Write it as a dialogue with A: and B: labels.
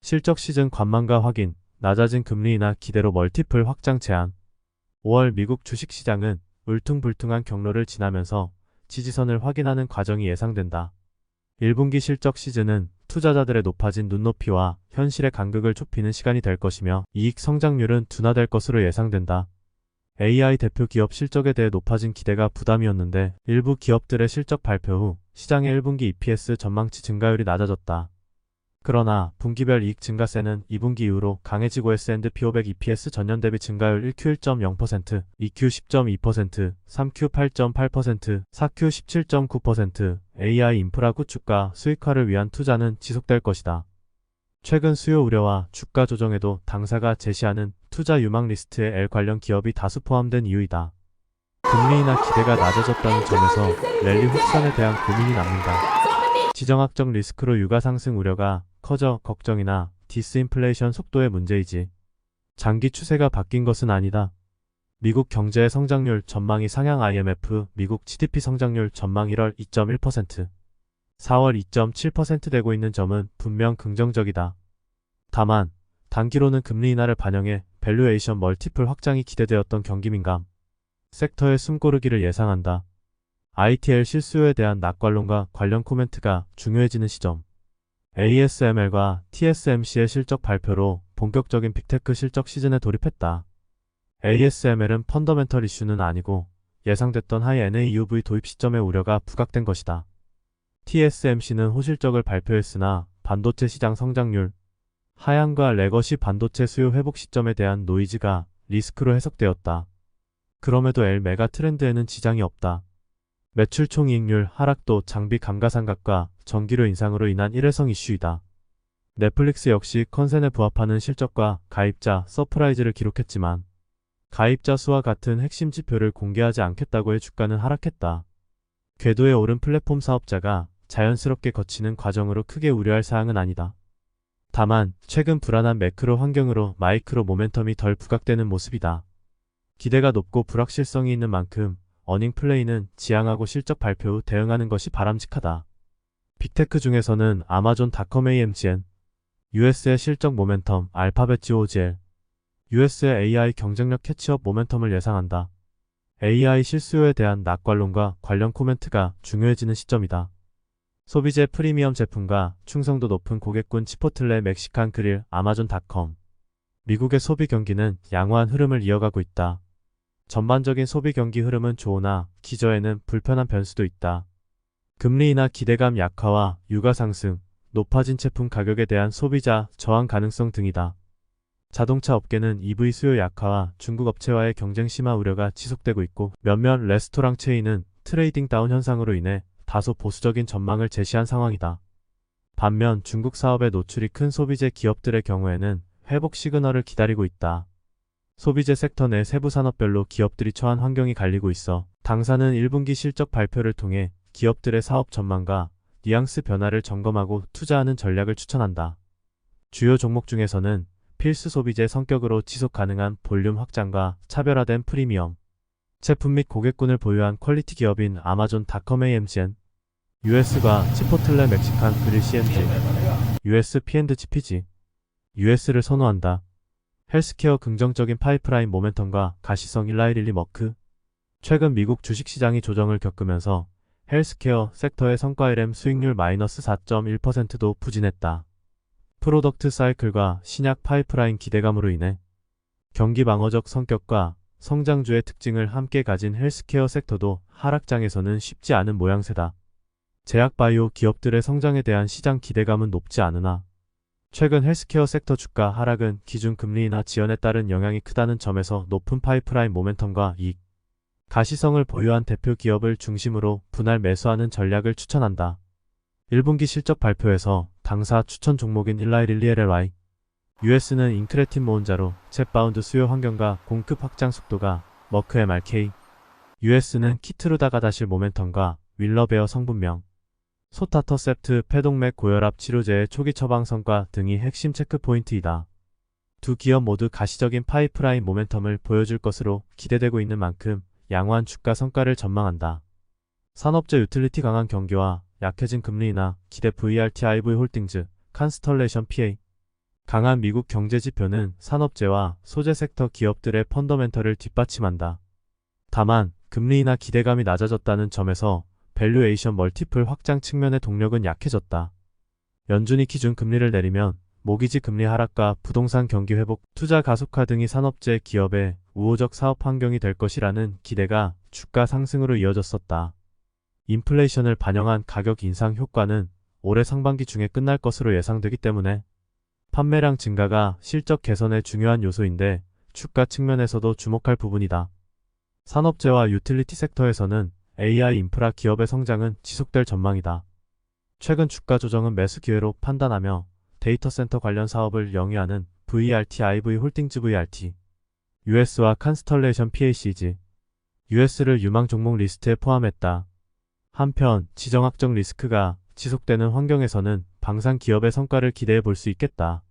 A: 실적 시즌 관망가 확인, 낮아진 금리 인하 기대로 멀티플 확장 제한. 5월 미국 주식시장은 울퉁불퉁한 경로를 지나면서 지지선을 확인하는 과정이 예상된다. 1분기 실적 시즌은 투자자들의 높아진 눈높이와 현실의 간극을 좁히는 시간이 될 것이며 이익 성장률은 둔화될 것으로 예상된다. AI 대표 기업 실적에 대해 높아진 기대가 부담이었는데 일부 기업들의 실적 발표 후 시장의 1분기 EPS 전망치 증가율이 낮아졌다. 그러나 분기별 이익 증가세는 2분기 이후로 강해지고 S&P 500 EPS 전년 대비 증가율 1Q 1.0%, 2Q 10.2%, 3Q 8.8%, 4Q 17.9%, AI 인프라 구축과 수익화를 위한 투자는 지속될 것이다. 최근 수요 우려와 주가 조정에도 당사가 제시하는 투자 유망 리스트에 L 관련 기업이 다수 포함된 이유이다. 금리 인하 기대가 낮아졌다는 점에서 랠리 확산에 대한 고민이 남는다. 지정학적 리스크로 유가 상승 우려가 커져 걱정이나 디스인플레이션 속도의 문제이지 장기 추세가 바뀐 것은 아니다. 미국 경제의 성장률 전망이 상향. IMF 미국 GDP 성장률 전망 1월 2.1%, 4월 2.7% 되고 있는 점은 분명 긍정적이다. 다만 단기로는 금리 인하를 반영해 밸류에이션 멀티플 확장이 기대되었던 경기민감 섹터의 숨고르기를 예상한다. ITL 실수요에 대한 낙관론과 관련 코멘트가 중요해지는 시점. ASML과 TSMC의 실적 발표로 본격적인 빅테크 실적 시즌에 돌입했다. ASML은 펀더멘털 이슈는 아니고 예상됐던 하이 NA-EUV 도입 시점의 우려가 부각된 것이다. TSMC는 호실적을 발표했으나 반도체 시장 성장률 하향과 레거시 반도체 수요 회복 시점에 대한 노이즈가 리스크로 해석되었다. 그럼에도 L 메가 트렌드에는 지장이 없다. 매출 총이익률 하락도 장비 감가상각과 전기료 인상으로 인한 일회성 이슈이다. 넷플릭스 역시 컨센에 부합하는 실적과 가입자 서프라이즈를 기록했지만 가입자 수와 같은 핵심 지표를 공개하지 않겠다고 해 주가는 하락했다. 궤도에 오른 플랫폼 사업자가 자연스럽게 거치는 과정으로 크게 우려할 사항은 아니다. 다만 최근 불안한 매크로 환경으로 마이크로 모멘텀이 덜 부각되는 모습이다. 기대가 높고 불확실성이 있는 만큼 어닝 플레이는 지양하고 실적 발표 후 대응하는 것이 바람직하다. 빅테크 중에서는 아마존닷컴 AMGN, US의 실적 모멘텀 알파벳 GOGL, US의 AI 경쟁력 캐치업 모멘텀을 예상한다. AI 실수요에 대한 낙관론과 관련 코멘트가 중요해지는 시점이다. 소비재 프리미엄 제품과 충성도 높은 고객군 치포틀레 멕시칸 그릴 아마존닷컴. 미국의 소비 경기는 양호한 흐름을 이어가고 있다. 전반적인 소비 경기 흐름은 좋으나 기저에는 불편한 변수도 있다. 금리 인하 기대감 약화와 유가 상승, 높아진 제품 가격에 대한 소비자 저항 가능성 등이다. 자동차 업계는 EV 수요 약화와 중국 업체와의 경쟁 심화 우려가 지속되고 있고 몇몇 레스토랑 체인은 트레이딩 다운 현상으로 인해 다소 보수적인 전망을 제시한 상황이다. 반면 중국 사업에 노출이 큰 소비재 기업들의 경우에는 회복 시그널을 기다리고 있다. 소비재 섹터 내 세부 산업별로 기업들이 처한 환경이 갈리고 있어 당사는 1분기 실적 발표를 통해 기업들의 사업 전망과 뉘앙스 변화를 점검하고 투자하는 전략을 추천한다. 주요 종목 중에서는 필수 소비재 성격으로 지속 가능한 볼륨 확장과 차별화된 프리미엄 제품 및 고객군을 보유한 퀄리티 기업인 아마존닷컴 AMGN, US과 치포틀레 멕시칸 그릴 CMG, US P&G PG, US를 선호한다. 헬스케어 긍정적인 파이프라인 모멘텀과 가시성 일라이릴리 머크. 최근 미국 주식시장이 조정을 겪으면서 헬스케어 섹터의 성과 LM 수익률 마이너스 4.1%도 부진했다. 프로덕트 사이클과 신약 파이프라인 기대감으로 인해 경기 방어적 성격과 성장주의 특징을 함께 가진 헬스케어 섹터도 하락장에서는 쉽지 않은 모양새다. 제약바이오 기업들의 성장에 대한 시장 기대감은 높지 않으나 최근 헬스케어 섹터 주가 하락은 기준금리 인하 지연에 따른 영향이 크다는 점에서 높은 파이프라인 모멘텀과 이익, 가시성을 보유한 대표 기업을 중심으로 분할 매수하는 전략을 추천한다. 1분기 실적 발표에서 당사 추천 종목인 일라이릴리 LLY, US는 인크레틴 모은자로 챗바운드 수요 환경과 공급 확장 속도가 머크 MRK, US는 키트루다가다실 모멘텀과 윌러베어 성분명, 소타터셉트 폐동맥 고혈압 치료제의 초기 처방 성과 등이 핵심 체크 포인트이다. 두 기업 모두 가시적인 파이프라인 모멘텀을 보여줄 것으로 기대되고 있는 만큼 양호한 주가 성과를 전망한다. 산업재 유틸리티 강한 경기와 약해진 금리 인하 기대 VRTIV 홀딩즈, 칸스털레이션 PA, 강한 미국 경제 지표는 산업재와 소재 섹터 기업들의 펀더멘털을 뒷받침한다. 다만 금리 인하 기대감이 낮아졌다는 점에서 밸류에이션 멀티플 확장 측면의 동력은 약해졌다. 연준이 기준 금리를 내리면 모기지 금리 하락과 부동산 경기 회복, 투자 가속화 등이 산업재 기업의 우호적 사업 환경이 될 것이라는 기대가 주가 상승으로 이어졌었다. 인플레이션을 반영한 가격 인상 효과는 올해 상반기 중에 끝날 것으로 예상되기 때문에 판매량 증가가 실적 개선의 중요한 요소인데 주가 측면에서도 주목할 부분이다. 산업재와 유틸리티 섹터에서는 AI 인프라 기업의 성장은 지속될 전망이다. 최근 주가 조정은 매수 기회로 판단하며 데이터 센터 관련 사업을 영위하는 VRT IV 홀딩즈 VRT, US와 컨스털레이션 PACG, US를 유망 종목 리스트에 포함했다. 한편 지정학적 리스크가 지속되는 환경에서는 방산 기업의 성과를 기대해 볼 수 있겠다.